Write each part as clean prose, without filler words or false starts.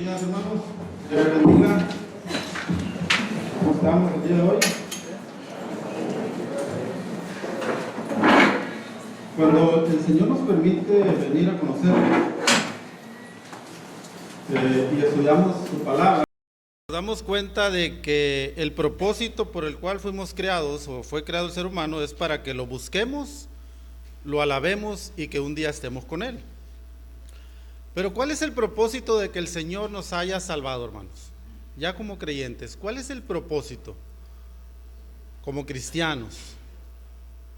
días, hermanos. Dios les bendiga. ¿Cómo estamos el día de hoy? Cuando el Señor nos permite venir a conocerlo y estudiamos su palabra, nos damos cuenta de que el propósito por el cual fuimos creados o fue creado el ser humano es para que lo busquemos, lo alabemos y que un día estemos con Él. Pero ¿cuál es el propósito de que el Señor nos haya salvado, hermanos? Ya como creyentes, ¿cuál es el propósito como cristianos?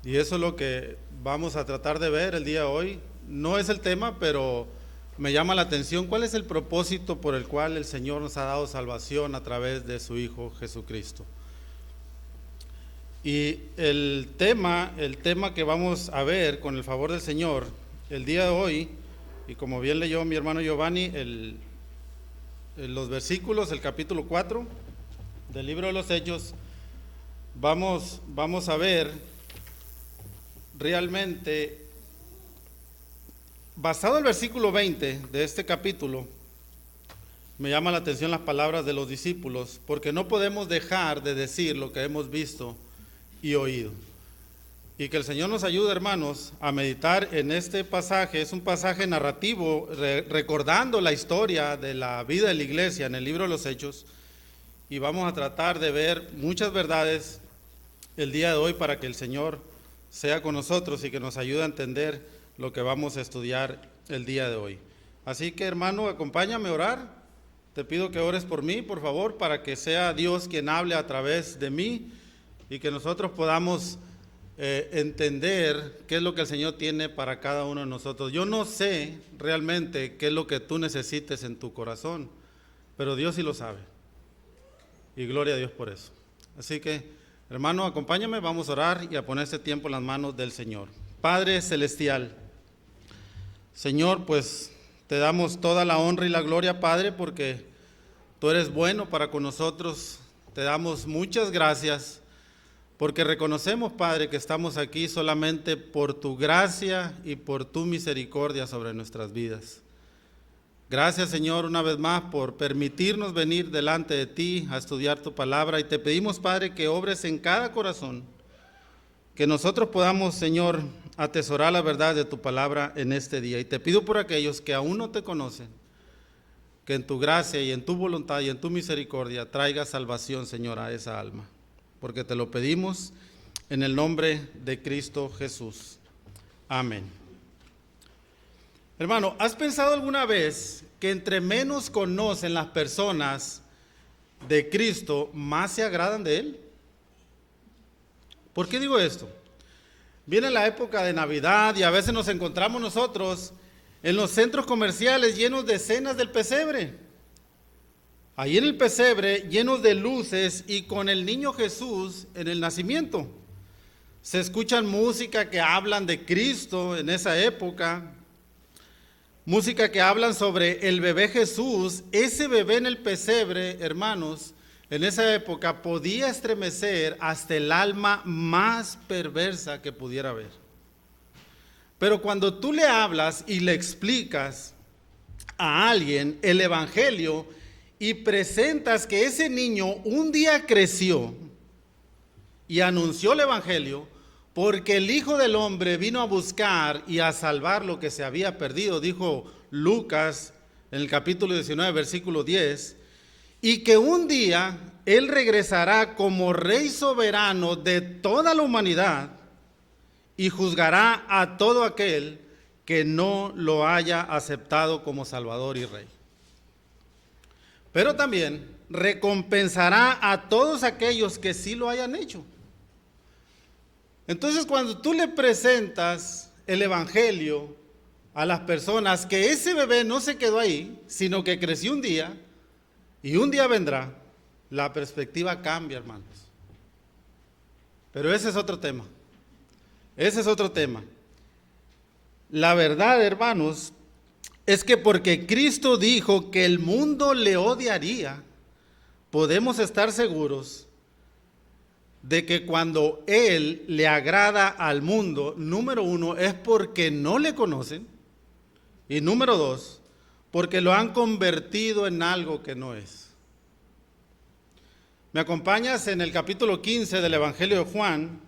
Y eso es lo que vamos a tratar de ver el día de hoy. No es el tema, pero me llama la atención. ¿Cuál es el propósito por el cual el Señor nos ha dado salvación a través de su Hijo Jesucristo? Y el tema que vamos a ver con el favor del Señor el día de hoy, y como bien leyó mi hermano Giovanni, los versículos, el capítulo 4 del libro de los Hechos, vamos a ver realmente, basado en el versículo 20 de este capítulo, me llama la atención las palabras de los discípulos, porque no podemos dejar de decir lo que hemos visto y oído. Y que el Señor nos ayude, hermanos, a meditar en este pasaje. Es un pasaje narrativo, recordando la historia de la vida de la iglesia en el libro de los Hechos. Y vamos a tratar de ver muchas verdades el día de hoy para que el Señor sea con nosotros y que nos ayude a entender lo que vamos a estudiar el día de hoy. Así que, hermano, acompáñame a orar. Te pido que ores por mí, por favor, para que sea Dios quien hable a través de mí y que nosotros podamos entender qué es lo que el Señor tiene para cada uno de nosotros. Yo no sé realmente qué es lo que tú necesites en tu corazón, pero Dios sí lo sabe. Y gloria a Dios por eso. Así que, hermano, acompáñame, vamos a orar y a poner este tiempo en las manos del Señor. Padre Celestial, Señor, pues te damos toda la honra y la gloria, Padre, porque tú eres bueno para con nosotros. Te damos muchas gracias, porque reconocemos, Padre, que estamos aquí solamente por tu gracia y por tu misericordia sobre nuestras vidas. Gracias, Señor, una vez más por permitirnos venir delante de ti a estudiar tu palabra, y te pedimos, Padre, que obres en cada corazón, que nosotros podamos, Señor, atesorar la verdad de tu palabra en este día. Y te pido por aquellos que aún no te conocen, que en tu gracia y en tu voluntad y en tu misericordia traiga salvación, Señor, a esa alma. Porque te lo pedimos en el nombre de Cristo Jesús. Amén. Hermano, ¿has pensado alguna vez que entre menos conocen las personas de Cristo, más se agradan de Él? ¿Por qué digo esto? Viene la época de Navidad y a veces nos encontramos nosotros en los centros comerciales llenos de escenas del pesebre. Ahí en el pesebre, llenos de luces y con el niño Jesús en el nacimiento. Se escuchan música que hablan de Cristo en esa época, música que hablan sobre el bebé Jesús. Ese bebé en el pesebre, hermanos, en esa época podía estremecer hasta el alma más perversa que pudiera haber. Pero cuando tú le hablas y le explicas a alguien el evangelio y presentas que ese niño un día creció y anunció el evangelio, porque el Hijo del Hombre vino a buscar y a salvar lo que se había perdido, dijo Lucas en el capítulo 19, versículo 10, y que un día Él regresará como Rey soberano de toda la humanidad y juzgará a todo aquel que no lo haya aceptado como Salvador y Rey. Pero también recompensará a todos aquellos que sí lo hayan hecho. Entonces, cuando tú le presentas el evangelio a las personas, que ese bebé no se quedó ahí, sino que creció un día y un día vendrá, la perspectiva cambia, hermanos. Pero ese es otro tema. Ese es otro tema. La verdad, hermanos, es que porque Cristo dijo que el mundo le odiaría, podemos estar seguros de que cuando Él le agrada al mundo, número uno, es porque no le conocen, y número dos, porque lo han convertido en algo que no es. ¿Me acompañas en el capítulo 15 del Evangelio de Juan?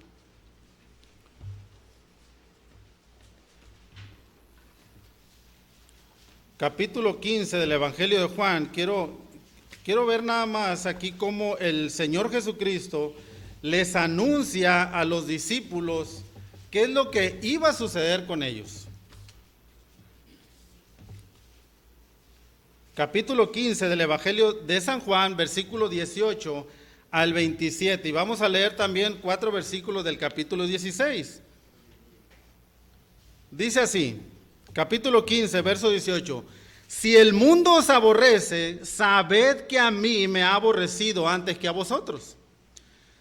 Capítulo 15 del Evangelio de Juan. Quiero ver nada más aquí cómo el Señor Jesucristo les anuncia a los discípulos qué es lo que iba a suceder con ellos. Capítulo 15 del Evangelio de San Juan, versículo 18 al 27. Y vamos a leer también 4 versículos del capítulo 16. Dice así, capítulo 15, verso 18. Si el mundo os aborrece, sabed que a mí me ha aborrecido antes que a vosotros.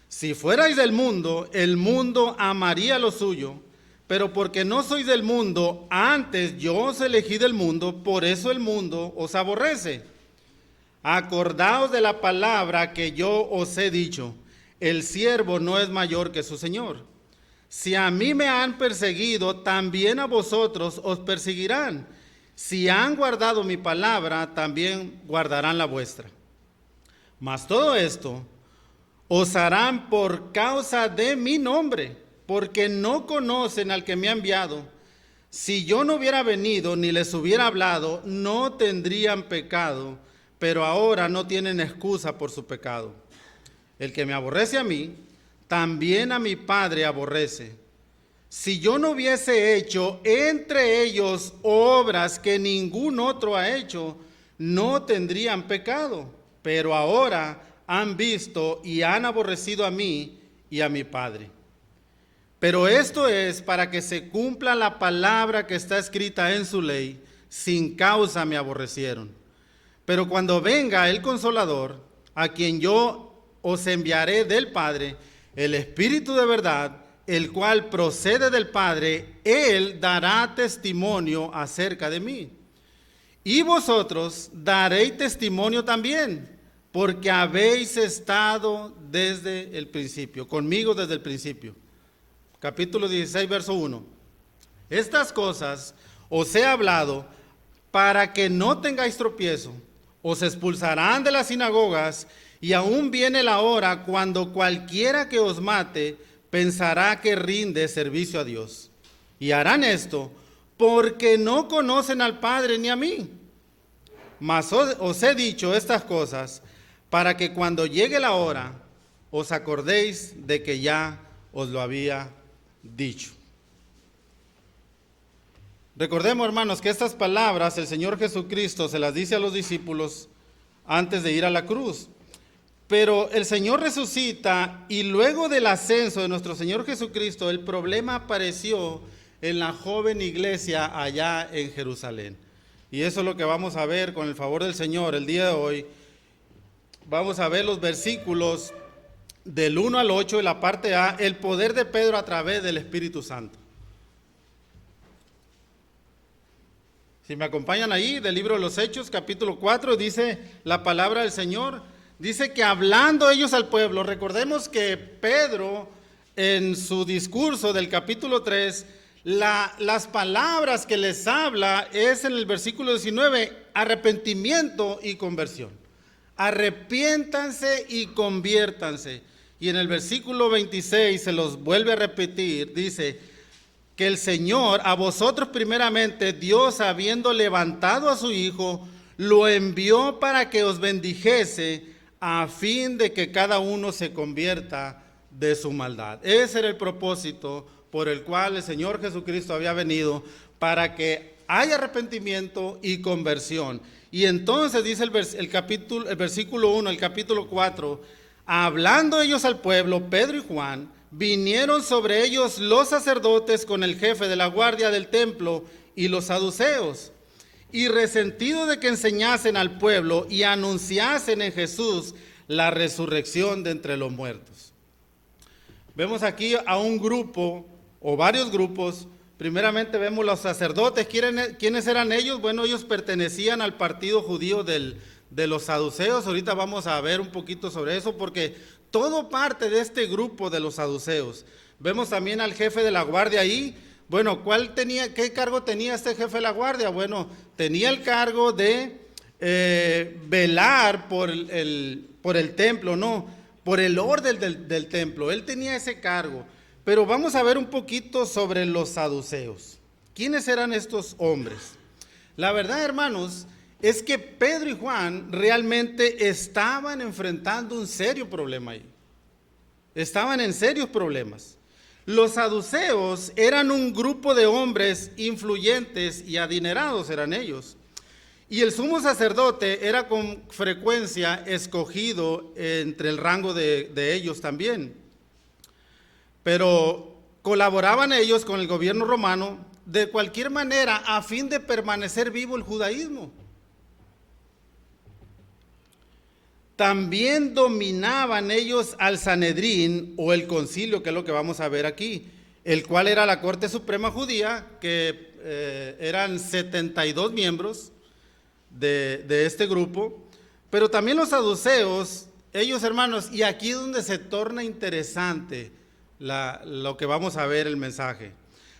Si fuerais del mundo, el mundo amaría lo suyo, pero porque no sois del mundo, antes yo os elegí del mundo, por eso el mundo os aborrece. Acordaos de la palabra que yo os he dicho, el siervo no es mayor que su señor. Si a mí me han perseguido, también a vosotros os perseguirán. Si han guardado mi palabra, también guardarán la vuestra. Mas todo esto os harán por causa de mi nombre, porque no conocen al que me ha enviado. Si yo no hubiera venido ni les hubiera hablado, no tendrían pecado, pero ahora no tienen excusa por su pecado. El que me aborrece a mí, también a mi Padre aborrece. Si yo no hubiese hecho entre ellos obras que ningún otro ha hecho, no tendrían pecado, pero ahora han visto y han aborrecido a mí y a mi Padre. Pero esto es para que se cumpla la palabra que está escrita en su ley, sin causa me aborrecieron. Pero cuando venga el Consolador, a quien yo os enviaré del Padre, el Espíritu de verdad, el cual procede del Padre, Él dará testimonio acerca de mí. Y vosotros daréis testimonio también, porque habéis estado desde el principio, conmigo desde el principio. Capítulo 16, verso 1. Estas cosas os he hablado para que no tengáis tropiezo. Os expulsarán de las sinagogas, y aún viene la hora cuando cualquiera que os mate pensará que rinde servicio a Dios. Y harán esto porque no conocen al Padre ni a mí. Mas os he dicho estas cosas para que cuando llegue la hora os acordéis de que ya os lo había dicho. Recordemos, hermanos, que estas palabras el Señor Jesucristo se las dice a los discípulos antes de ir a la cruz. Pero el Señor resucita y luego del ascenso de nuestro Señor Jesucristo, el problema apareció en la joven iglesia allá en Jerusalén. Y eso es lo que vamos a ver con el favor del Señor el día de hoy. Vamos a ver los versículos del 1 al 8 de la parte A, el poder de Pedro a través del Espíritu Santo. Si me acompañan ahí, del libro de los Hechos, capítulo 4, dice la palabra del Señor. Dice que hablando ellos al pueblo, recordemos que Pedro en su discurso del capítulo 3, las palabras que les habla es en el versículo 19, arrepentimiento y conversión. Arrepiéntanse y conviértanse. Y en el versículo 26 se los vuelve a repetir, dice que el Señor, a vosotros primeramente, Dios habiendo levantado a su Hijo, lo envió para que os bendijese, a fin de que cada uno se convierta de su maldad. Ese era el propósito por el cual el Señor Jesucristo había venido, para que haya arrepentimiento y conversión. Y entonces dice el versículo 1, el capítulo 4, hablando ellos al pueblo, Pedro y Juan, vinieron sobre ellos los sacerdotes con el jefe de la guardia del templo y los saduceos. Y resentido de que enseñasen al pueblo y anunciasen en Jesús la resurrección de entre los muertos. Vemos aquí a un grupo o varios grupos. Primeramente vemos los sacerdotes. ¿Quiénes eran ellos? Bueno, ellos pertenecían al partido judío de los saduceos. Ahorita vamos a ver un poquito sobre eso, porque todo parte de este grupo de los saduceos. Vemos también al jefe de la guardia ahí. Bueno, ¿qué cargo tenía este jefe de la guardia? Bueno, tenía el cargo de velar por el templo, no, por el orden del templo. Él tenía ese cargo. Pero vamos a ver un poquito sobre los saduceos. ¿Quiénes eran estos hombres? La verdad, hermanos, es que Pedro y Juan realmente estaban enfrentando un serio problema ahí. Estaban en serios problemas. Los saduceos eran un grupo de hombres influyentes y adinerados, eran ellos. Y el sumo sacerdote era con frecuencia escogido entre el rango de ellos también. Pero colaboraban ellos con el gobierno romano de cualquier manera a fin de permanecer vivo el judaísmo. También dominaban ellos al Sanedrín o el concilio, que es lo que vamos a ver aquí, el cual era la Corte Suprema Judía, que eran 72 miembros de este grupo. Pero también los saduceos, ellos, hermanos, y aquí es donde se torna interesante lo que vamos a ver el mensaje.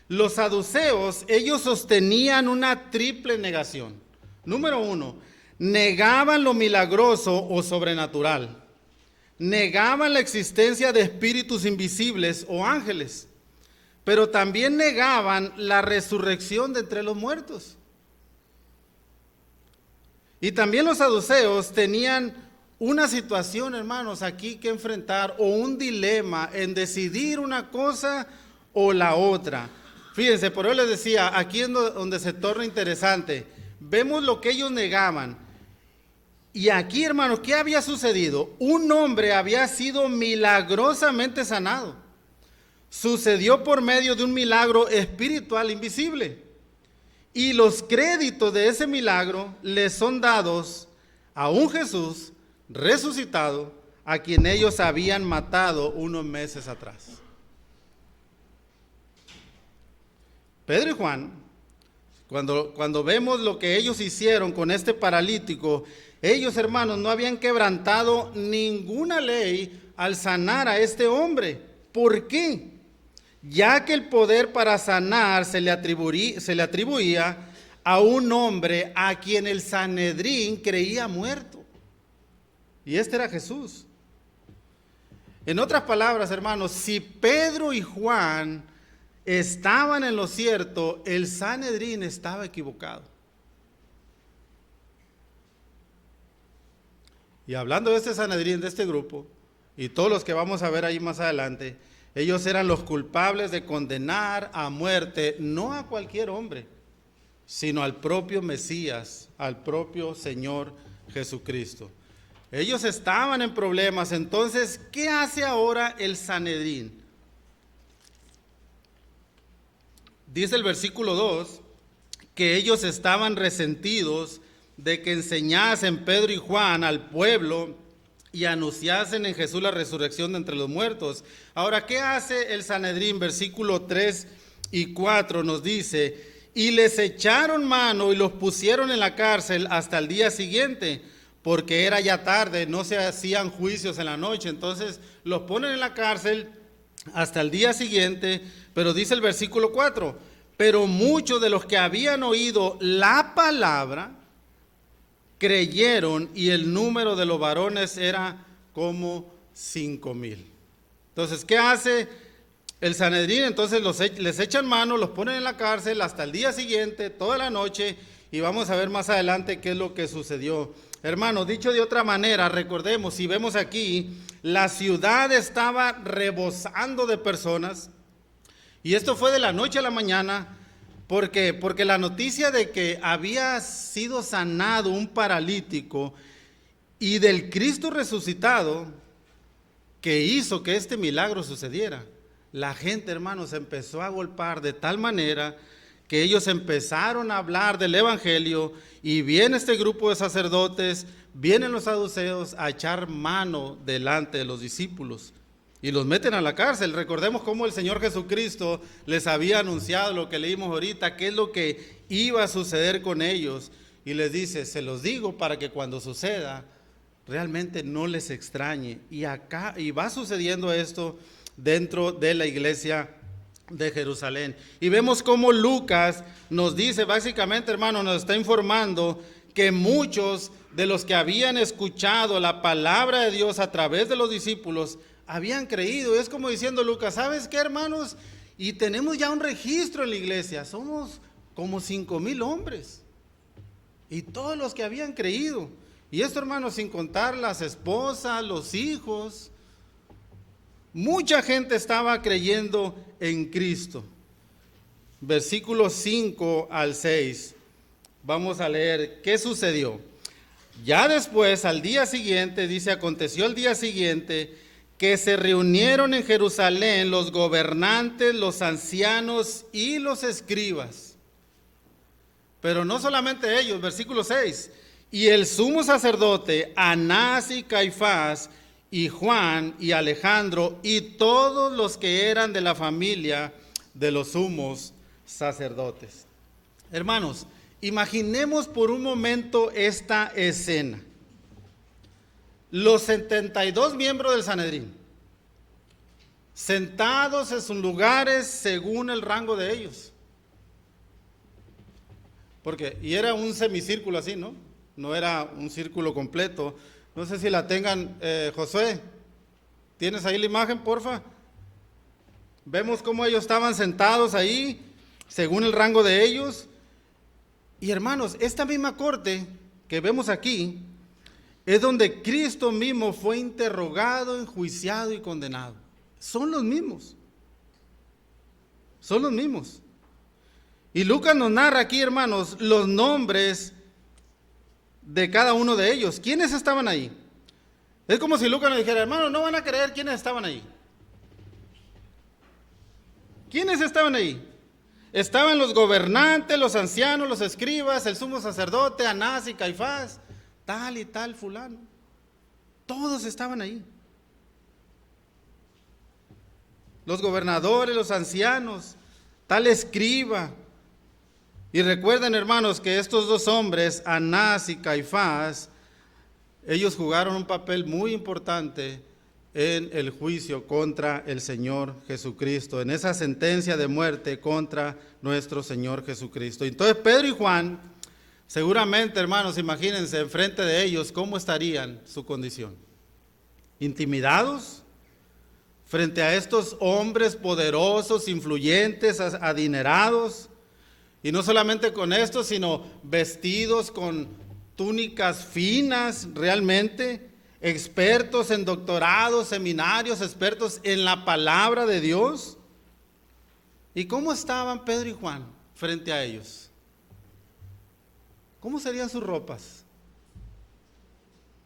Los saduceos, ellos sostenían una triple negación. Número uno, negaban lo milagroso o sobrenatural. Negaban la existencia de espíritus invisibles o ángeles. Pero también negaban la resurrección de entre los muertos. Y también los saduceos tenían una situación, hermanos, aquí que enfrentar, o un dilema en decidir una cosa o la otra. Fíjense, por eso les decía, aquí es donde se torna interesante. Vemos lo que ellos negaban. Y aquí, hermanos, ¿qué había sucedido? Un hombre había sido milagrosamente sanado. Sucedió por medio de un milagro espiritual invisible. Y los créditos de ese milagro les son dados a un Jesús resucitado, a quien ellos habían matado unos meses atrás. Pedro y Juan, cuando vemos lo que ellos hicieron con este paralítico, ellos, hermanos, no habían quebrantado ninguna ley al sanar a este hombre. ¿Por qué? Ya que el poder para sanar se le atribuía a un hombre a quien el Sanedrín creía muerto. Y este era Jesús. En otras palabras, hermanos, si Pedro y Juan estaban en lo cierto, el Sanedrín estaba equivocado. Y hablando de este Sanedrín, de este grupo, y todos los que vamos a ver ahí más adelante, ellos eran los culpables de condenar a muerte, no a cualquier hombre, sino al propio Mesías, al propio Señor Jesucristo. Ellos estaban en problemas. Entonces, ¿qué hace ahora el Sanedrín? Dice el versículo 2 que ellos estaban resentidos de que enseñasen Pedro y Juan al pueblo y anunciasen en Jesús la resurrección de entre los muertos. Ahora, ¿qué hace el Sanedrín? Versículo 3 y 4 nos dice: y les echaron mano y los pusieron en la cárcel hasta el día siguiente, porque era ya tarde, no se hacían juicios en la noche. Entonces los ponen en la cárcel hasta el día siguiente. Pero dice el versículo 4, pero muchos de los que habían oído la palabra creyeron, y el número de los varones era como 5,000. Entonces, ¿qué hace el Sanedrín? Entonces les echan mano, los ponen en la cárcel hasta el día siguiente, toda la noche, y vamos a ver más adelante qué es lo que sucedió. Hermano, dicho de otra manera, recordemos, si vemos aquí, la ciudad estaba rebosando de personas, y esto fue de la noche a la mañana. ¿Por qué? Porque la noticia de que había sido sanado un paralítico y del Cristo resucitado que hizo que este milagro sucediera, la gente, hermanos, empezó a golpear de tal manera que ellos empezaron a hablar del evangelio, y viene este grupo de sacerdotes, vienen los saduceos a echar mano delante de los discípulos y los meten a la cárcel. Recordemos cómo el Señor Jesucristo les había anunciado lo que leímos ahorita, qué es lo que iba a suceder con ellos, y les dice: se los digo para que cuando suceda realmente no les extrañe. Y va sucediendo esto dentro de la iglesia de Jerusalén. Y vemos cómo Lucas nos dice, básicamente, hermano, nos está informando que muchos de los que habían escuchado la palabra de Dios a través de los discípulos habían creído. Es como diciendo Lucas, ¿sabes qué, hermanos? Y tenemos ya un registro en la iglesia, somos como 5,000 hombres. Y todos los que habían creído. Y esto, hermanos, sin contar las esposas, los hijos. Mucha gente estaba creyendo en Cristo. Versículos 5 al 6. Vamos a leer qué sucedió. Ya después, al día siguiente, dice, aconteció el día siguiente que se reunieron en Jerusalén los gobernantes, los ancianos y los escribas. Pero no solamente ellos, versículo 6. Y el sumo sacerdote, Anás y Caifás, y Juan y Alejandro, y todos los que eran de la familia de los sumos sacerdotes. Hermanos, imaginemos por un momento esta escena. Los 72 miembros del Sanedrín, sentados en sus lugares según el rango de ellos. Y era un semicírculo así, ¿no? No era un círculo completo. No sé si la tengan, Josué. ¿Tienes ahí la imagen, porfa? Vemos cómo ellos estaban sentados ahí, según el rango de ellos. Y hermanos, esta misma corte que vemos aquí, es donde Cristo mismo fue interrogado, enjuiciado y condenado. Son los mismos. Son los mismos. Y Lucas nos narra aquí, hermanos, los nombres de cada uno de ellos. ¿Quiénes estaban ahí? Es como si Lucas nos dijera, hermano, no van a creer quiénes estaban ahí. ¿Quiénes estaban ahí? Estaban los gobernantes, los ancianos, los escribas, el sumo sacerdote, Anás y Caifás, tal y tal fulano. Todos estaban ahí. Los gobernadores, los ancianos, tal escriba. Y recuerden, hermanos, que estos dos hombres, Anás y Caifás, ellos jugaron un papel muy importante en el juicio contra el Señor Jesucristo, en esa sentencia de muerte contra nuestro Señor Jesucristo. Entonces Pedro y Juan, seguramente, hermanos, imagínense enfrente de ellos cómo estarían su condición. Intimidados frente a estos hombres poderosos, influyentes, adinerados. Y no solamente con esto, sino vestidos con túnicas finas realmente, expertos en doctorados, seminarios, expertos en la palabra de Dios. ¿Y cómo estaban Pedro y Juan frente a ellos? ¿Cómo serían sus ropas?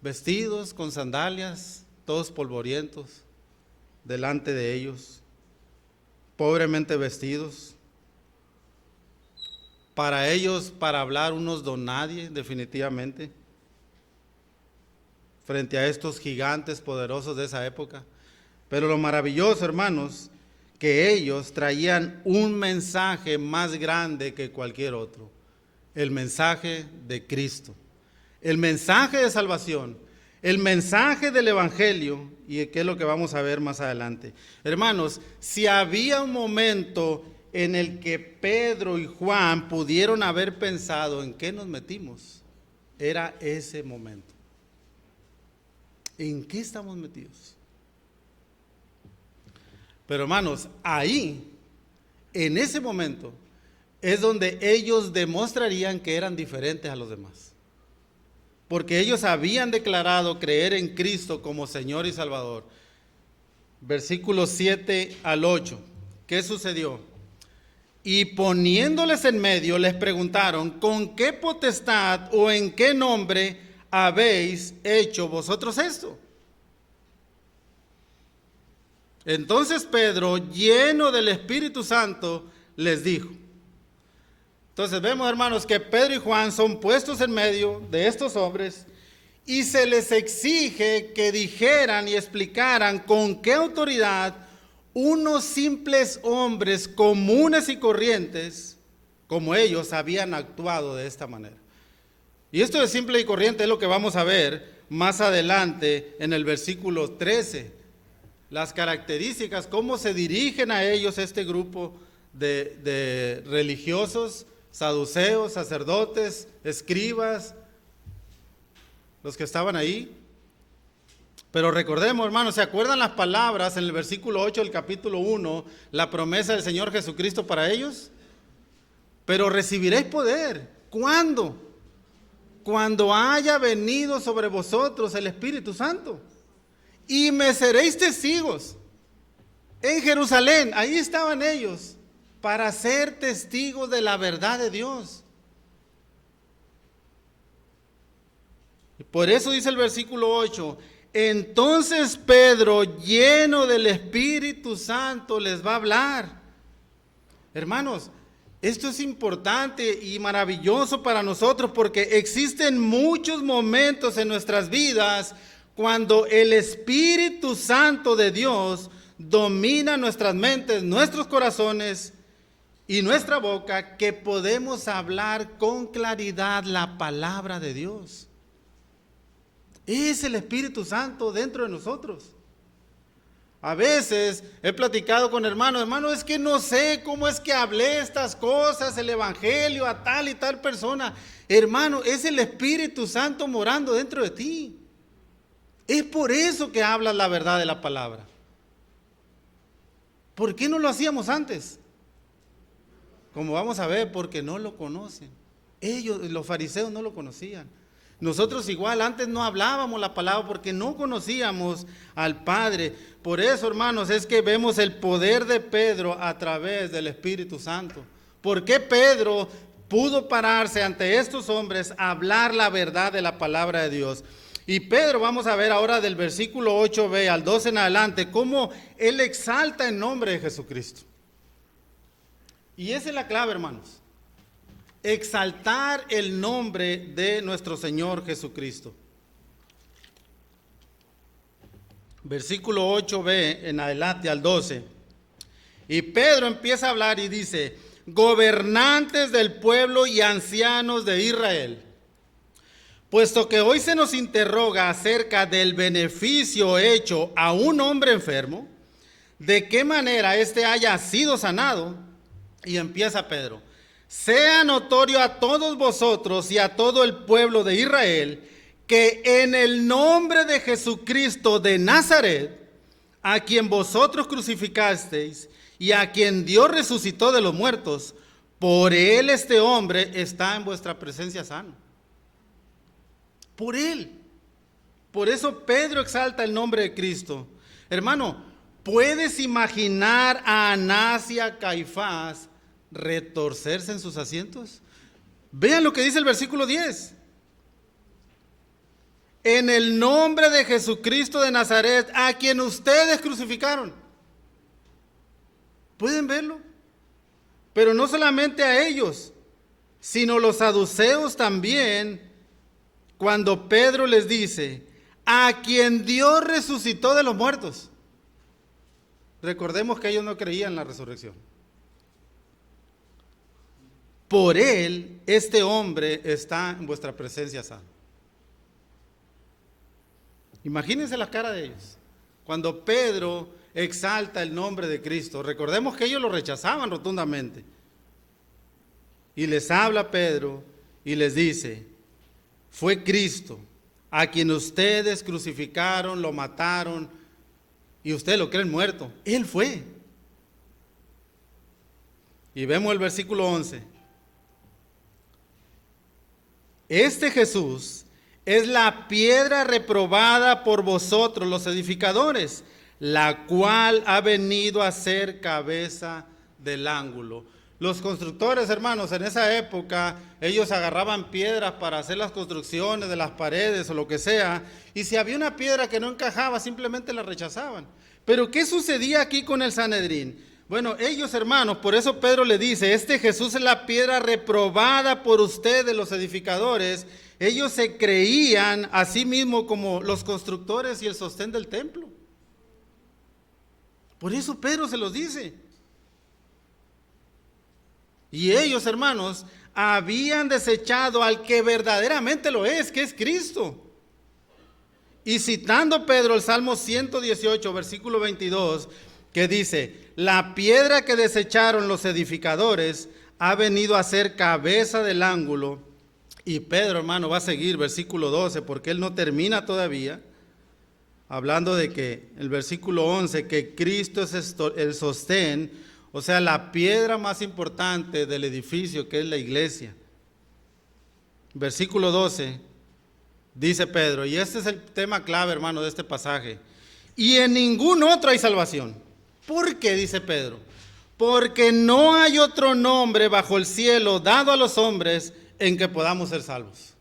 Vestidos con sandalias, todos polvorientos, delante de ellos, pobremente vestidos. Para ellos, para hablar, unos don nadie, definitivamente, frente a estos gigantes poderosos de esa época. Pero lo maravilloso, hermanos, que ellos traían un mensaje más grande que cualquier otro, el mensaje de Cristo, el mensaje de salvación, el mensaje del Evangelio, y que es lo que vamos a ver más adelante. Hermanos, si había un momento en el que Pedro y Juan pudieron haber pensado en qué nos metimos, era ese momento. ¿En qué estamos metidos? Pero hermanos, ahí, en ese momento, es donde ellos demostrarían que eran diferentes a los demás. Porque ellos habían declarado creer en Cristo como Señor y Salvador. Versículos 7 al 8. ¿Qué sucedió? Y poniéndoles en medio, les preguntaron, ¿con qué potestad o en qué nombre habéis hecho vosotros esto? Entonces Pedro, lleno del Espíritu Santo, les dijo. Entonces vemos, hermanos, que Pedro y Juan son puestos en medio de estos hombres y se les exige que dijeran y explicaran con qué autoridad unos simples hombres comunes y corrientes, como ellos, habían actuado de esta manera. Y esto de simple y corriente es lo que vamos a ver más adelante en el versículo 13. las características, cómo se dirigen a ellos este grupo de religiosos, saduceos, sacerdotes, escribas, los que estaban ahí. Pero recordemos, hermanos, ¿se acuerdan las palabras en el versículo 8 del capítulo 1, la promesa del Señor Jesucristo para ellos? Pero recibiréis poder. ¿Cuándo? Cuando haya venido sobre vosotros el Espíritu Santo. Y me seréis testigos en Jerusalén. Ahí estaban ellos, para ser testigos de la verdad de Dios. Y por eso dice el versículo 8, entonces Pedro, lleno del Espíritu Santo, les va a hablar. Hermanos, esto es importante y maravilloso para nosotros porque existen muchos momentos en nuestras vidas cuando el Espíritu Santo de Dios domina nuestras mentes, nuestros corazones y nuestra boca, que podemos hablar con claridad la palabra de Dios. Es el Espíritu Santo dentro de nosotros. A veces he platicado con hermanos, hermano, es que no sé cómo es que hablé estas cosas, el evangelio a tal y tal persona. Hermano, es el Espíritu Santo morando dentro de ti. Es por eso que hablas la verdad de la palabra. ¿Por qué no lo hacíamos antes? Como vamos a ver, porque no lo conocen. Ellos, los fariseos, no lo conocían. Nosotros igual, antes no hablábamos la palabra porque no conocíamos al Padre. Por eso, hermanos, es que vemos el poder de Pedro a través del Espíritu Santo. ¿Por qué Pedro pudo pararse ante estos hombres a hablar la verdad de la palabra de Dios? Y Pedro, vamos a ver ahora del versículo 8b al 12 en adelante, cómo él exalta el nombre de Jesucristo. Y esa es la clave, hermanos. Exaltar el nombre de nuestro Señor Jesucristo. Versículo 8b en adelante al 12. Y Pedro empieza a hablar y dice, gobernantes del pueblo y ancianos de Israel, puesto que hoy se nos interroga acerca del beneficio hecho a un hombre enfermo, de qué manera éste haya sido sanado. Y empieza Pedro. Sea notorio a todos vosotros y a todo el pueblo de Israel que en el nombre de Jesucristo de Nazaret, a quien vosotros crucificasteis y a quien Dios resucitó de los muertos, por él este hombre está en vuestra presencia sano. Por él. Por eso Pedro exalta el nombre de Cristo. Hermano, ¿puedes imaginar a Anás y a Caifás retorcerse en sus asientos? Vean lo que dice el versículo 10. En el nombre de Jesucristo de Nazaret, a quien ustedes crucificaron. ¿Pueden verlo? Pero no solamente a ellos, sino los saduceos también, cuando Pedro les dice, a quien Dios resucitó de los muertos. Recordemos que ellos no creían en la resurrección. Por él, este hombre está en vuestra presencia sano. Imagínense la cara de ellos. Cuando Pedro exalta el nombre de Cristo, recordemos que ellos lo rechazaban rotundamente. Y les habla Pedro y les dice, fue Cristo a quien ustedes crucificaron, lo mataron y ustedes lo creen muerto. Él fue. Y vemos el versículo 11. Este Jesús es la piedra reprobada por vosotros los edificadores, la cual ha venido a ser cabeza del ángulo. Los constructores, hermanos, en esa época, ellos agarraban piedras para hacer las construcciones de las paredes o lo que sea, y si había una piedra que no encajaba, simplemente la rechazaban. Pero ¿qué sucedía aquí con el Sanedrín? Bueno, ellos, hermanos, por eso Pedro le dice, este Jesús es la piedra reprobada por ustedes, los edificadores. Ellos se creían a sí mismos como los constructores y el sostén del templo. Por eso Pedro se los dice. Y ellos, hermanos, habían desechado al que verdaderamente lo es, que es Cristo. Y citando Pedro el Salmo 118, versículo 22, que dice, la piedra que desecharon los edificadores ha venido a ser cabeza del ángulo. Y Pedro, hermano, va a seguir, versículo 12, porque él no termina todavía, hablando de que, el versículo 11, que Cristo es el sostén, o sea, la piedra más importante del edificio, que es la iglesia. Versículo 12, dice Pedro, y este es el tema clave, hermano, de este pasaje, y en ningún otro hay salvación. ¿Por qué? Dice Pedro, porque no hay otro nombre bajo el cielo dado a los hombres en que podamos ser salvos.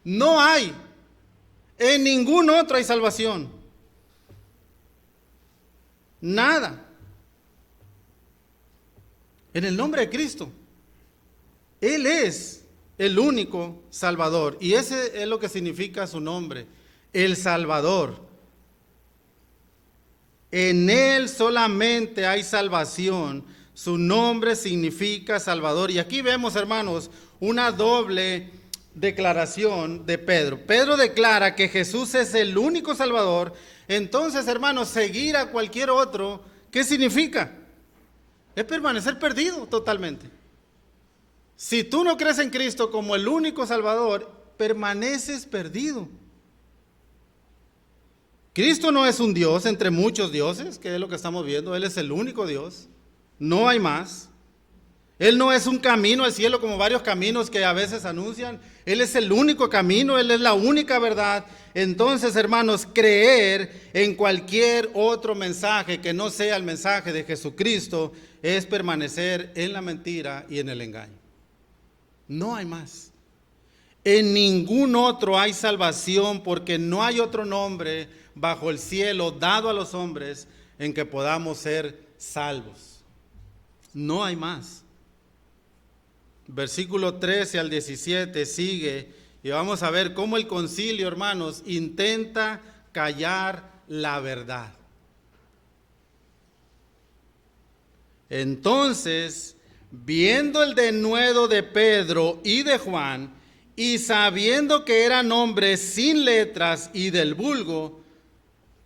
No hay. En ningún otro hay salvación. Nada. En el nombre de Cristo. Él es el único Salvador. Y ese es lo que significa su nombre. El Salvador. En Él solamente hay salvación. Su nombre significa Salvador. Y aquí vemos, hermanos, una doble declaración de Pedro. Pedro declara que Jesús es el único Salvador. Entonces, hermanos, seguir a cualquier otro, ¿qué significa? Es permanecer perdido totalmente. Si tú no crees en Cristo como el único Salvador, permaneces perdido. Cristo no es un Dios entre muchos dioses, que es lo que estamos viendo. Él es el único Dios. No hay más. Él no es un camino al cielo como varios caminos que a veces anuncian. Él es el único camino, Él es la única verdad. Entonces, hermanos, creer en cualquier otro mensaje que no sea el mensaje de Jesucristo es permanecer en la mentira y en el engaño. No hay más. En ningún otro hay salvación, porque no hay otro nombre bajo el cielo dado a los hombres en que podamos ser salvos. No hay más. Versículo 13 al 17 sigue y vamos a ver cómo el concilio, hermanos, intenta callar la verdad. Entonces, viendo el denuedo de Pedro y de Juan, y sabiendo que eran hombres sin letras y del vulgo,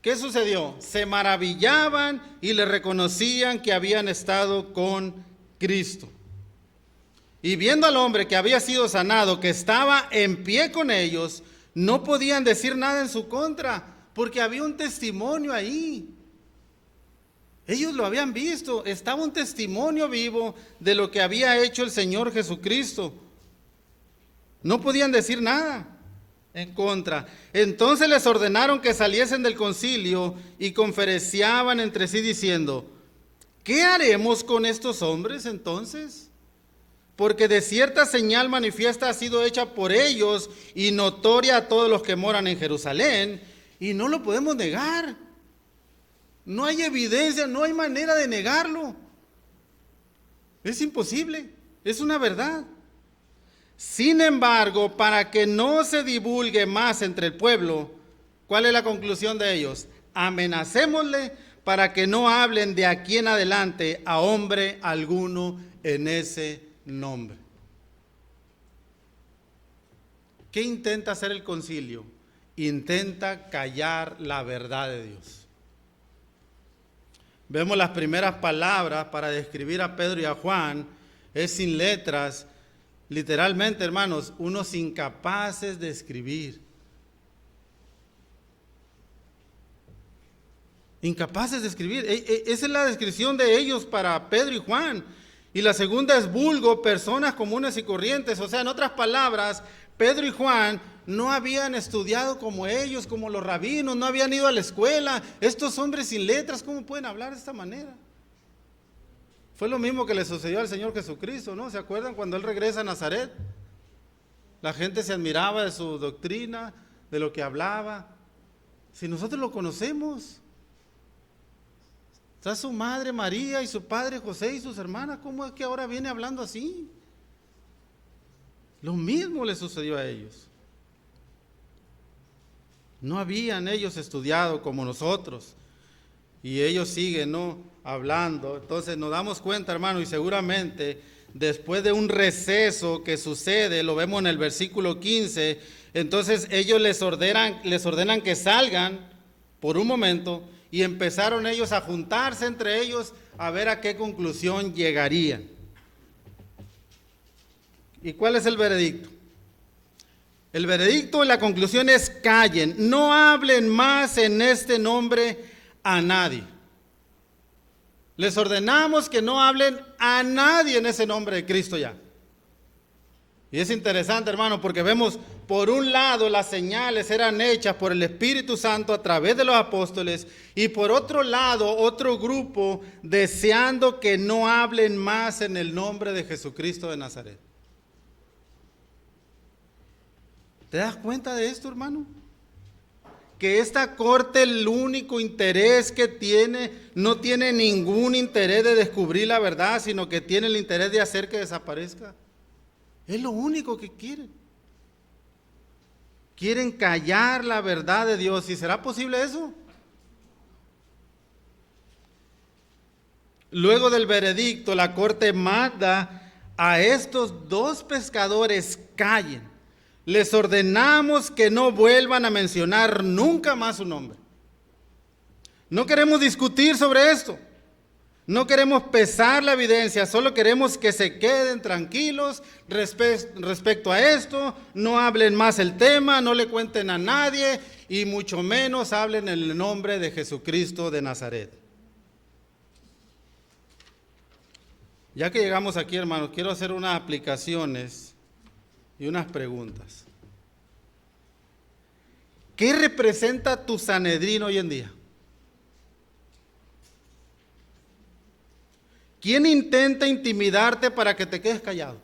¿qué sucedió? Se maravillaban y le reconocían que habían estado con Cristo. Y viendo al hombre que había sido sanado, que estaba en pie con ellos, no podían decir nada en su contra, porque había un testimonio ahí. Ellos lo habían visto, estaba un testimonio vivo de lo que había hecho el Señor Jesucristo. No podían decir nada en contra. Entonces les ordenaron que saliesen del concilio y conferenciaban entre sí diciendo, ¿qué haremos con estos hombres entonces? Porque de cierta señal manifiesta ha sido hecha por ellos y notoria a todos los que moran en Jerusalén, y no lo podemos negar. No hay evidencia, no hay manera de negarlo. Es imposible, es una verdad. Sin embargo, para que no se divulgue más entre el pueblo, ¿cuál es la conclusión de ellos? Amenacémosle para que no hablen de aquí en adelante a hombre alguno en ese nombre. ¿Qué intenta hacer el concilio? Intenta callar la verdad de Dios. Vemos las primeras palabras para describir a Pedro y a Juan, es sin letras, literalmente, hermanos, unos incapaces de escribir. Incapaces de escribir. Esa es la descripción de ellos para Pedro y Juan. Y la segunda es vulgo, personas comunes y corrientes. O sea, en otras palabras, Pedro y Juan no habían estudiado como ellos, como los rabinos, no habían ido a la escuela. Estos hombres sin letras, ¿cómo pueden hablar de esta manera? Fue lo mismo que le sucedió al Señor Jesucristo, ¿no? ¿Se acuerdan cuando Él regresa a Nazaret? La gente se admiraba de su doctrina, de lo que hablaba. Si nosotros lo conocemos, está su madre María y su padre José y sus hermanas, ¿cómo es que ahora viene hablando así? Lo mismo le sucedió a ellos. No habían ellos estudiado como nosotros y ellos siguen, ¿no?, hablando. Entonces nos damos cuenta, hermano, y seguramente después de un receso que sucede, lo vemos en el versículo 15, entonces ellos les ordenan que salgan por un momento y empezaron ellos a juntarse entre ellos a ver a qué conclusión llegarían. ¿Y cuál es el veredicto? El veredicto y la conclusión es: callen, no hablen más en este nombre a nadie. Les ordenamos que no hablen a nadie en ese nombre de Cristo ya. Y es interesante, hermano, porque vemos, por un lado, las señales eran hechas por el Espíritu Santo a través de los apóstoles, y por otro lado, otro grupo deseando que no hablen más en el nombre de Jesucristo de Nazaret. ¿Te das cuenta de esto, hermano? Que esta corte, el único interés que tiene, no tiene ningún interés de descubrir la verdad, sino que tiene el interés de hacer que desaparezca. Es lo único que quieren. Quieren callar la verdad de Dios. ¿Y será posible eso? Luego del veredicto, la corte manda a estos dos pescadores: callen. Les ordenamos que no vuelvan a mencionar nunca más su nombre. No queremos discutir sobre esto. No queremos pesar la evidencia, solo queremos que se queden tranquilos respecto a esto. No hablen más el tema, no le cuenten a nadie y mucho menos hablen en el nombre de Jesucristo de Nazaret. Ya que llegamos aquí, hermanos, quiero hacer unas aplicaciones y unas preguntas. ¿Qué representa tu Sanedrín hoy en día? ¿Quién intenta intimidarte para que te quedes callado?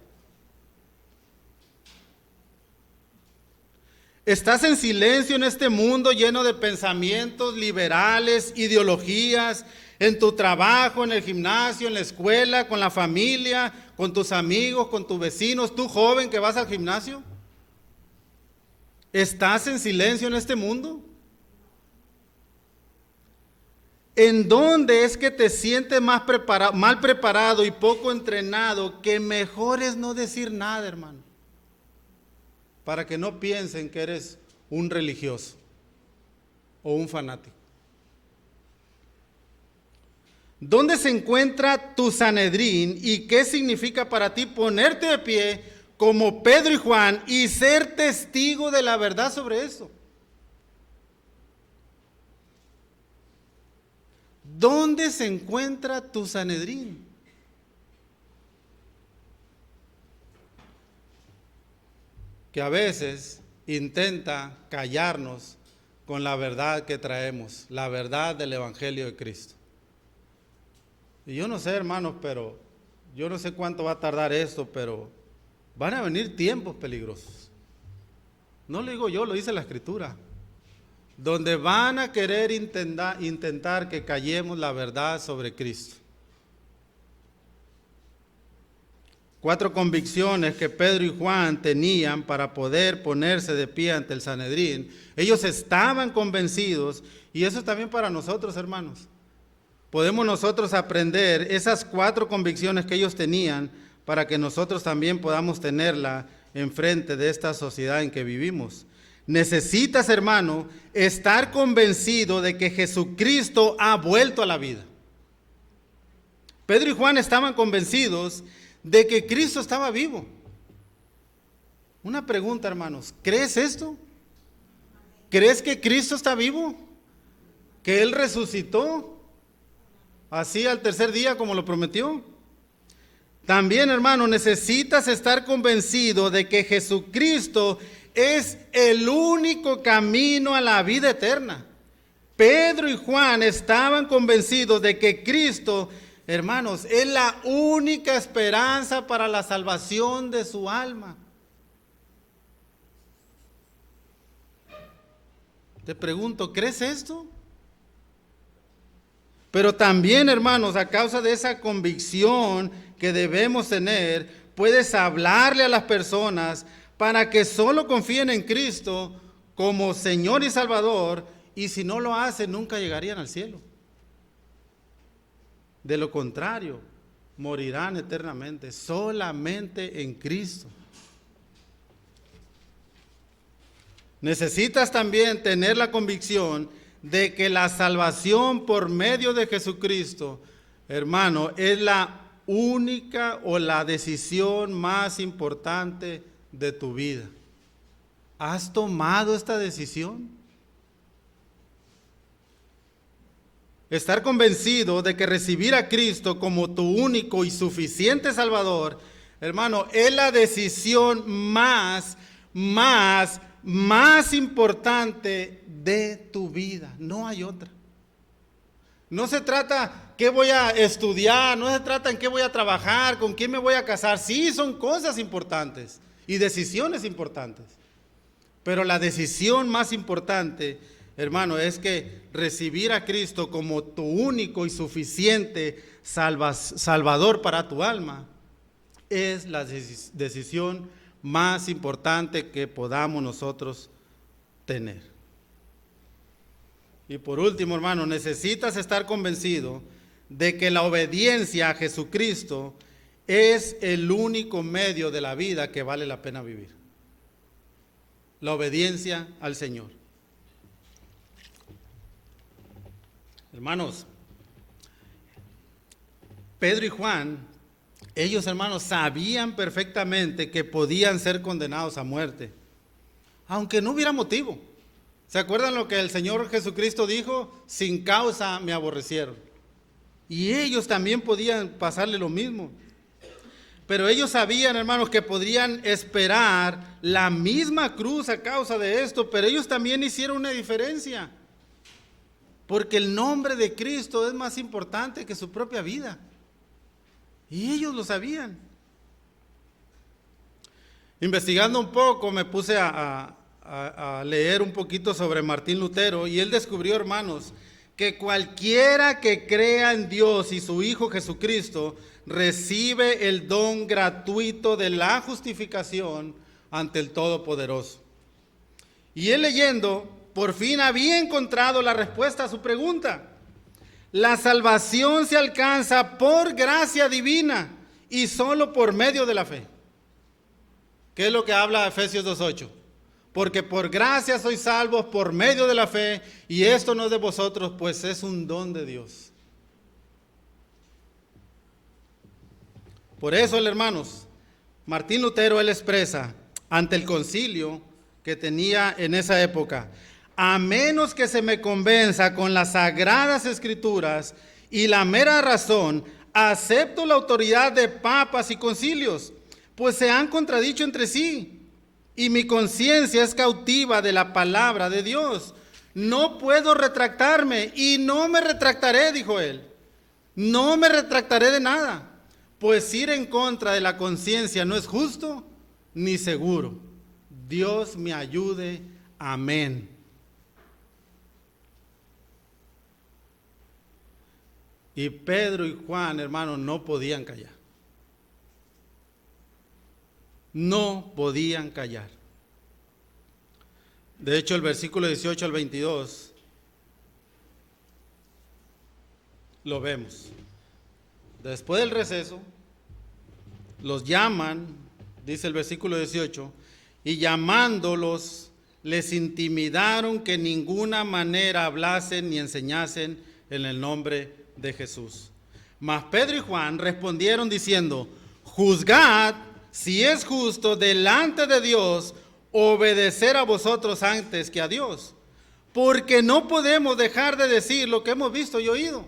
¿Estás en silencio en este mundo lleno de pensamientos liberales, ideologías, en tu trabajo, en el gimnasio, en la escuela, con la familia, con tus amigos, con tus vecinos, tú joven que vas al gimnasio? ¿Estás en silencio en este mundo? ¿En dónde es que te sientes mal preparado y poco entrenado, que mejor es no decir nada, hermano? Para que no piensen que eres un religioso o un fanático. ¿Dónde se encuentra tu Sanedrín y qué significa para ti ponerte de pie como Pedro y Juan y ser testigo de la verdad sobre eso? ¿Dónde se encuentra tu Sanedrín? Que a veces intenta callarnos con la verdad que traemos, la verdad del Evangelio de Cristo. Y yo no sé, hermanos, pero yo no sé cuánto va a tardar esto, pero van a venir tiempos peligrosos. No lo digo yo, lo dice la Escritura. Donde van a querer intentar que callemos la verdad sobre Cristo. 4 convicciones que Pedro y Juan tenían para poder ponerse de pie ante el Sanedrín. Ellos estaban convencidos, y eso es también para nosotros, hermanos. Podemos nosotros aprender esas 4 convicciones que ellos tenían para que nosotros también podamos tenerla enfrente de esta sociedad en que vivimos. Necesitas, hermano, estar convencido de que Jesucristo ha vuelto a la vida. Pedro y Juan estaban convencidos de que Cristo estaba vivo. Una pregunta, hermanos, ¿crees esto? ¿Crees que Cristo está vivo? ¿Que Él resucitó? Así al tercer día como lo prometió. También, hermano, necesitas estar convencido de que Jesucristo es el único camino a la vida eterna. Pedro y Juan estaban convencidos de que Cristo, hermanos, es la única esperanza para la salvación de su alma. Te pregunto, ¿crees esto? Pero también, hermanos, a causa de esa convicción que debemos tener, puedes hablarle a las personas para que solo confíen en Cristo como Señor y Salvador, y si no lo hacen, nunca llegarían al cielo. De lo contrario, morirán eternamente, solamente en Cristo. Necesitas también tener la convicción de que la salvación por medio de Jesucristo, hermano, es la única o la decisión más importante de tu vida. ¿Has tomado esta decisión? Estar convencido de que recibir a Cristo como tu único y suficiente Salvador, hermano, es la decisión más importante de tu vida. No hay otra. No se trata qué voy a estudiar, no se trata en qué voy a trabajar, con quién me voy a casar. Sí, son cosas importantes y decisiones importantes. Pero la decisión más importante, hermano, es que recibir a Cristo como tu único y suficiente Salvador para tu alma es la decisión más importante que podamos nosotros tener. Y por último, hermano, necesitas estar convencido de que la obediencia a Jesucristo es el único medio de la vida que vale la pena vivir. La obediencia al Señor. Hermanos, Pedro y Juan, ellos, hermanos, sabían perfectamente que podían ser condenados a muerte, aunque no hubiera motivo. ¿Se acuerdan lo que el Señor Jesucristo dijo? Sin causa me aborrecieron. Y ellos también podían pasarle lo mismo. Pero ellos sabían, hermanos, que podrían esperar la misma cruz a causa de esto, pero ellos también hicieron una diferencia. Porque el nombre de Cristo es más importante que su propia vida. Y ellos lo sabían. Investigando un poco, me puse a leer un poquito sobre Martín Lutero, y él descubrió, hermanos, que cualquiera que crea en Dios y su Hijo Jesucristo recibe el don gratuito de la justificación ante el Todopoderoso. Y él, leyendo, por fin había encontrado la respuesta a su pregunta. La salvación se alcanza por gracia divina y solo por medio de la fe. ¿Qué es lo que habla Efesios 2:8? Porque por gracia sois salvos por medio de la fe, y esto no es de vosotros, pues es un don de Dios. Por eso, hermanos, Martín Lutero, él expresa ante el concilio que tenía en esa época: a menos que se me convenza con las sagradas escrituras y la mera razón, acepto la autoridad de papas y concilios, pues se han contradicho entre sí, y mi conciencia es cautiva de la palabra de Dios. No puedo retractarme, y no me retractaré, dijo él. No me retractaré de nada, pues ir en contra de la conciencia no es justo ni seguro. Dios me ayude. Amén. Y Pedro y Juan, hermanos, no podían callar. No podían callar. De hecho, el versículo 18 al 22 lo vemos. Después del receso, los llaman, dice el versículo 18, y llamándolos, les intimidaron que en ninguna manera hablasen ni enseñasen en el nombre de Jesús. Mas Pedro y Juan respondieron diciendo: juzgad si es justo delante de Dios obedecer a vosotros antes que a Dios, porque no podemos dejar de decir lo que hemos visto y oído.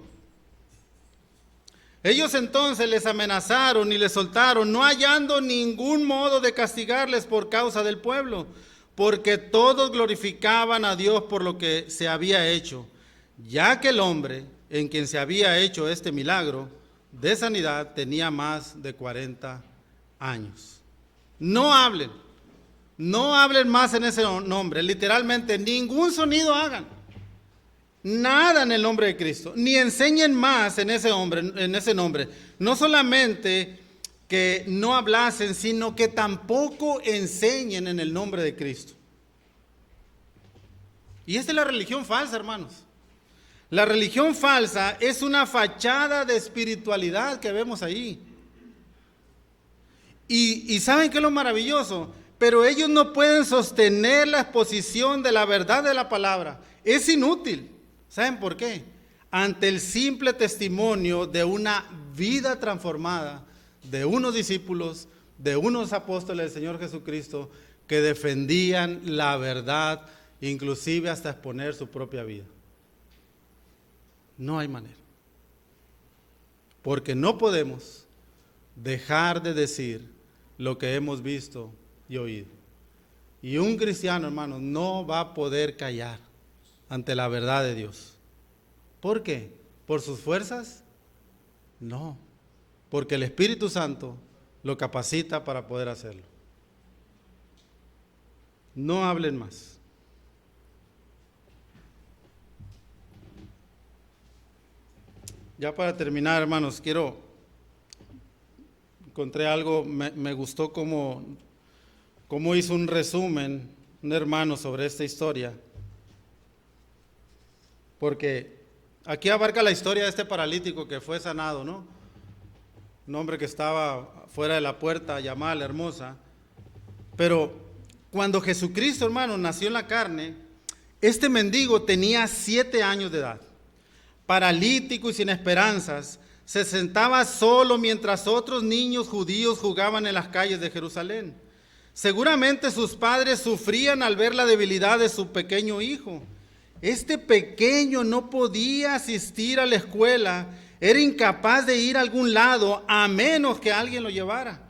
Ellos entonces les amenazaron y les soltaron, no hallando ningún modo de castigarles por causa del pueblo, porque todos glorificaban a Dios por lo que se había hecho, ya que el hombre en quien se había hecho este milagro de sanidad tenía más de 40 años. No hablen más en ese nombre, literalmente ningún sonido hagan, nada en el nombre de Cristo, ni enseñen más en ese nombre. No solamente que no hablasen, sino que tampoco enseñen en el nombre de Cristo. Y esta es la religión falsa, hermanos. La religión falsa es una fachada de espiritualidad que vemos ahí. Y ¿saben qué es lo maravilloso? Pero ellos no pueden sostener la exposición de la verdad de la palabra. Es inútil. ¿Saben por qué? Ante el simple testimonio de una vida transformada, de unos discípulos, de unos apóstoles del Señor Jesucristo, que defendían la verdad, inclusive hasta exponer su propia vida. No hay manera. Porque no podemos dejar de decir lo que hemos visto y oído. Y un cristiano, hermanos, no va a poder callar ante la verdad de Dios. ¿Por qué? ¿Por sus fuerzas? No, porque el Espíritu Santo lo capacita para poder hacerlo. No hablen más. Ya para terminar, hermanos, encontré algo, me gustó cómo hizo un resumen un hermano sobre esta historia. Porque aquí abarca la historia de este paralítico que fue sanado, ¿no? Un hombre que estaba fuera de la puerta, llamada La Hermosa. Pero cuando Jesucristo, hermano, nació en la carne, este mendigo tenía 7 años de edad. Paralítico y sin esperanzas, se sentaba solo mientras otros niños judíos jugaban en las calles de Jerusalén. Seguramente sus padres sufrían al ver la debilidad de su pequeño hijo. Este pequeño no podía asistir a la escuela, era incapaz de ir a algún lado a menos que alguien lo llevara.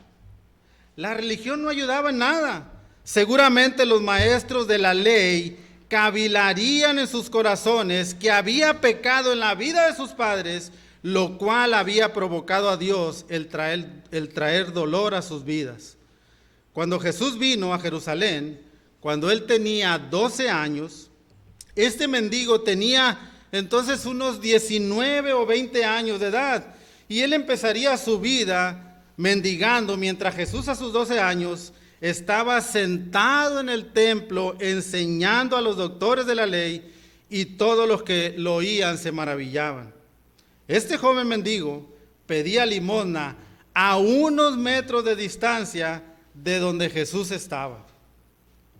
La religión no ayudaba en nada. Seguramente los maestros de la ley cavilarían en sus corazones que había pecado en la vida de sus padres, lo cual había provocado a Dios el traer dolor a sus vidas. Cuando Jesús vino a Jerusalén, cuando él tenía 12 años, este mendigo tenía entonces unos 19 o 20 años de edad, y él empezaría su vida mendigando mientras Jesús a sus 12 años estaba sentado en el templo enseñando a los doctores de la ley, y todos los que lo oían se maravillaban. Este joven mendigo pedía limosna a unos metros de distancia de donde Jesús estaba.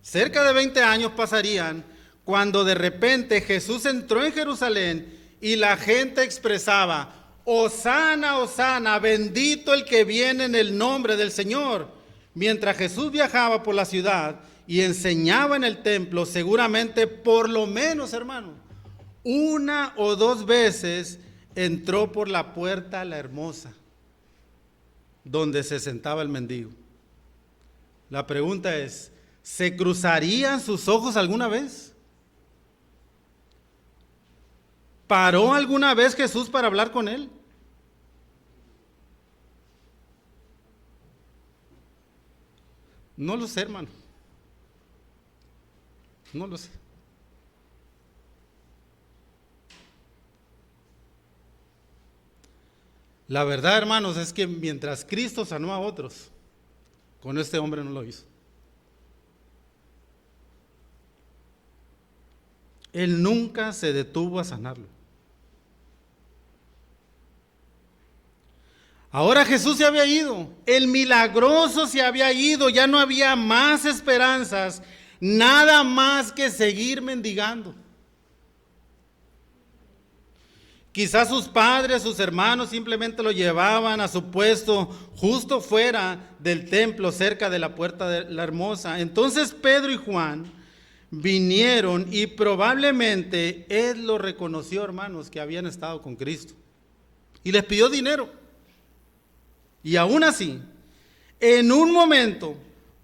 Cerca de 20 años pasarían cuando de repente Jesús entró en Jerusalén y la gente expresaba: Hosana, Hosana, bendito el que viene en el nombre del Señor. Mientras Jesús viajaba por la ciudad y enseñaba en el templo, seguramente por lo menos, hermano, 1 o 2 veces entró por la puerta La Hermosa, donde se sentaba el mendigo. La pregunta es, ¿se cruzarían sus ojos alguna vez? ¿Paró alguna vez Jesús para hablar con él? No lo sé, hermano. No lo sé. La verdad, hermanos, es que mientras Cristo sanó a otros, con este hombre no lo hizo. Él nunca se detuvo a sanarlo. Ahora Jesús se había ido, el milagroso se había ido, ya no había más esperanzas, nada más que seguir mendigando. Quizás sus padres, sus hermanos simplemente lo llevaban a su puesto justo fuera del templo, cerca de la puerta de La Hermosa. Entonces Pedro y Juan vinieron y probablemente él lo reconoció, hermanos, que habían estado con Cristo, y les pidió dinero. Y aún así, en un momento,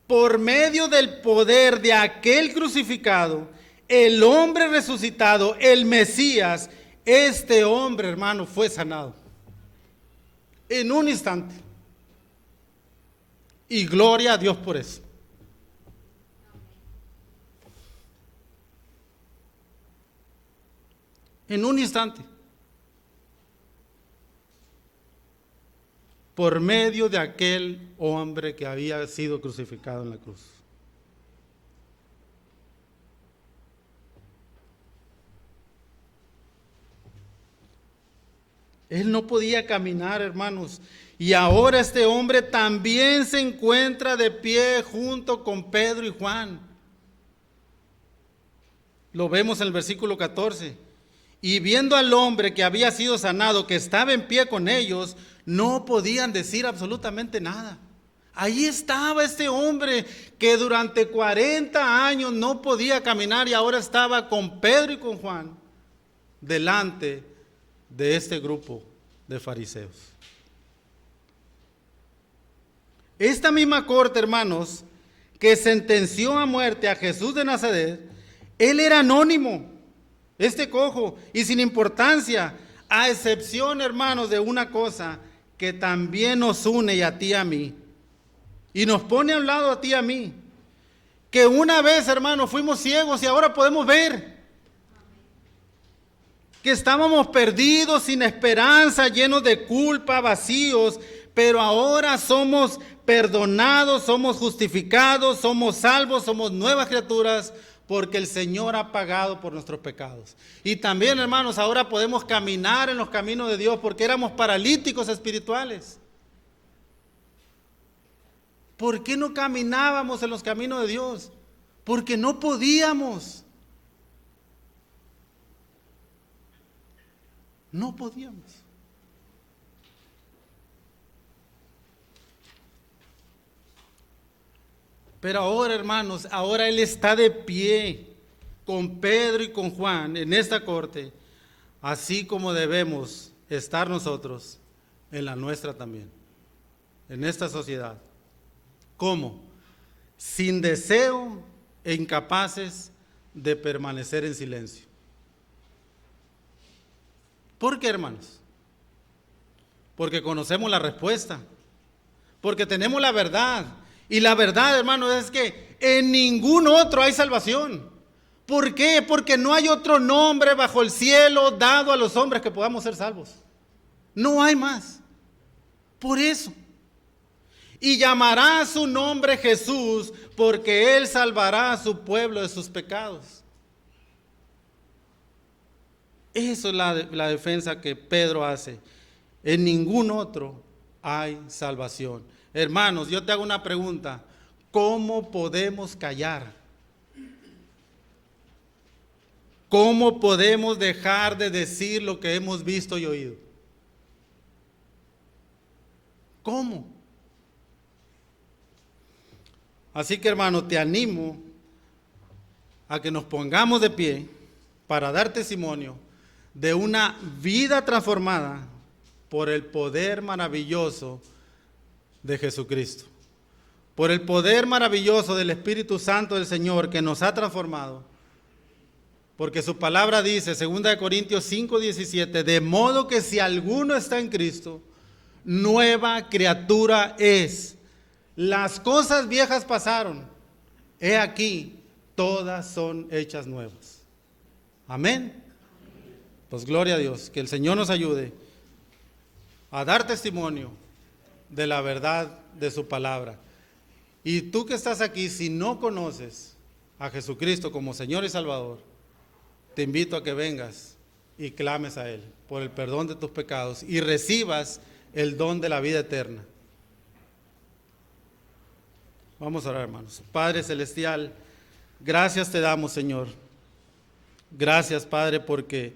por medio del poder de aquel crucificado, el hombre resucitado, el Mesías, este hombre, hermano, fue sanado. En un instante. Y gloria a Dios por eso. En un instante. Por medio de aquel hombre que había sido crucificado en la cruz. Él no podía caminar, hermanos. Y ahora este hombre también se encuentra de pie junto con Pedro y Juan. Lo vemos en el versículo 14. Y viendo al hombre que había sido sanado, que estaba en pie con ellos, no podían decir absolutamente nada. Ahí estaba este hombre que durante 40 años no podía caminar y ahora estaba con Pedro y con Juan delante de este grupo de fariseos. Esta misma corte, hermanos, que sentenció a muerte a Jesús de Nazaret, él era anónimo, este cojo, y sin importancia, a excepción, hermanos, de una cosa que también nos une y a ti y a mí, y nos pone a un lado a ti y a mí, que una vez, hermanos, fuimos ciegos y ahora podemos ver, que estábamos perdidos, sin esperanza, llenos de culpa, vacíos, pero ahora somos perdonados, somos justificados, somos salvos, somos nuevas criaturas, porque el Señor ha pagado por nuestros pecados. Y también, hermanos, ahora podemos caminar en los caminos de Dios, porque éramos paralíticos espirituales. ¿Por qué no caminábamos en los caminos de Dios? Porque no podíamos. No podíamos. Pero ahora, hermanos, ahora Él está de pie con Pedro y con Juan en esta corte, así como debemos estar nosotros en la nuestra también, en esta sociedad. ¿Cómo? Sin deseo e incapaces de permanecer en silencio. ¿Por qué, hermanos? Porque conocemos la respuesta, porque tenemos la verdad. Y la verdad, hermanos, es que en ningún otro hay salvación. ¿Por qué? Porque no hay otro nombre bajo el cielo dado a los hombres que podamos ser salvos. No hay más. Por eso. Y llamará su nombre Jesús, porque Él salvará a su pueblo de sus pecados. Eso es la defensa que Pedro hace. En ningún otro hay salvación. Hermanos, yo te hago una pregunta. ¿Cómo podemos callar? ¿Cómo podemos dejar de decir lo que hemos visto y oído? ¿Cómo? Así que, hermano, te animo a que nos pongamos de pie para dar testimonio de una vida transformada por el poder maravilloso de Jesucristo, por el poder maravilloso del Espíritu Santo del Señor que nos ha transformado, porque su palabra dice, 2 Corintios 5:17, de modo que si alguno está en Cristo, nueva criatura es. Las cosas viejas pasaron, he aquí, todas son hechas nuevas. Amén. Pues gloria a Dios, que el Señor nos ayude a dar testimonio de la verdad de su palabra. Y tú que estás aquí, si no conoces a Jesucristo como Señor y Salvador, te invito a que vengas y clames a Él por el perdón de tus pecados y recibas el don de la vida eterna. Vamos a orar, hermanos. Padre Celestial, gracias te damos, Señor. Gracias, Padre, porque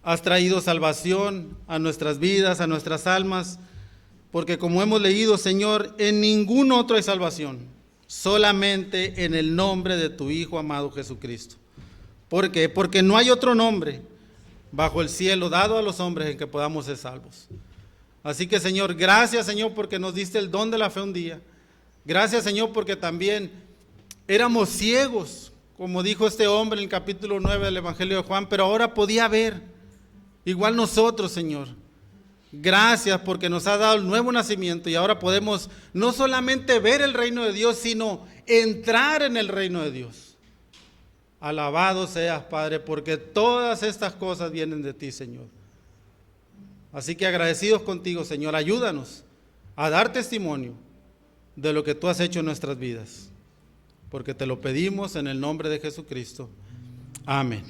has traído salvación a nuestras vidas, a nuestras almas, porque como hemos leído, Señor, en ningún otro hay salvación, solamente en el nombre de tu Hijo amado Jesucristo. ¿Por qué? Porque no hay otro nombre bajo el cielo dado a los hombres en que podamos ser salvos. Así que, Señor, gracias, Señor, porque nos diste el don de la fe un día. Gracias, Señor, porque también éramos ciegos, como dijo este hombre en el capítulo 9 del Evangelio de Juan, pero ahora podía ver, igual nosotros, Señor. Gracias porque nos has dado el nuevo nacimiento y ahora podemos no solamente ver el reino de Dios, sino entrar en el reino de Dios. Alabado seas, Padre, porque todas estas cosas vienen de ti, Señor. Así que agradecidos contigo, Señor, ayúdanos a dar testimonio de lo que tú has hecho en nuestras vidas, porque te lo pedimos en el nombre de Jesucristo. Amén.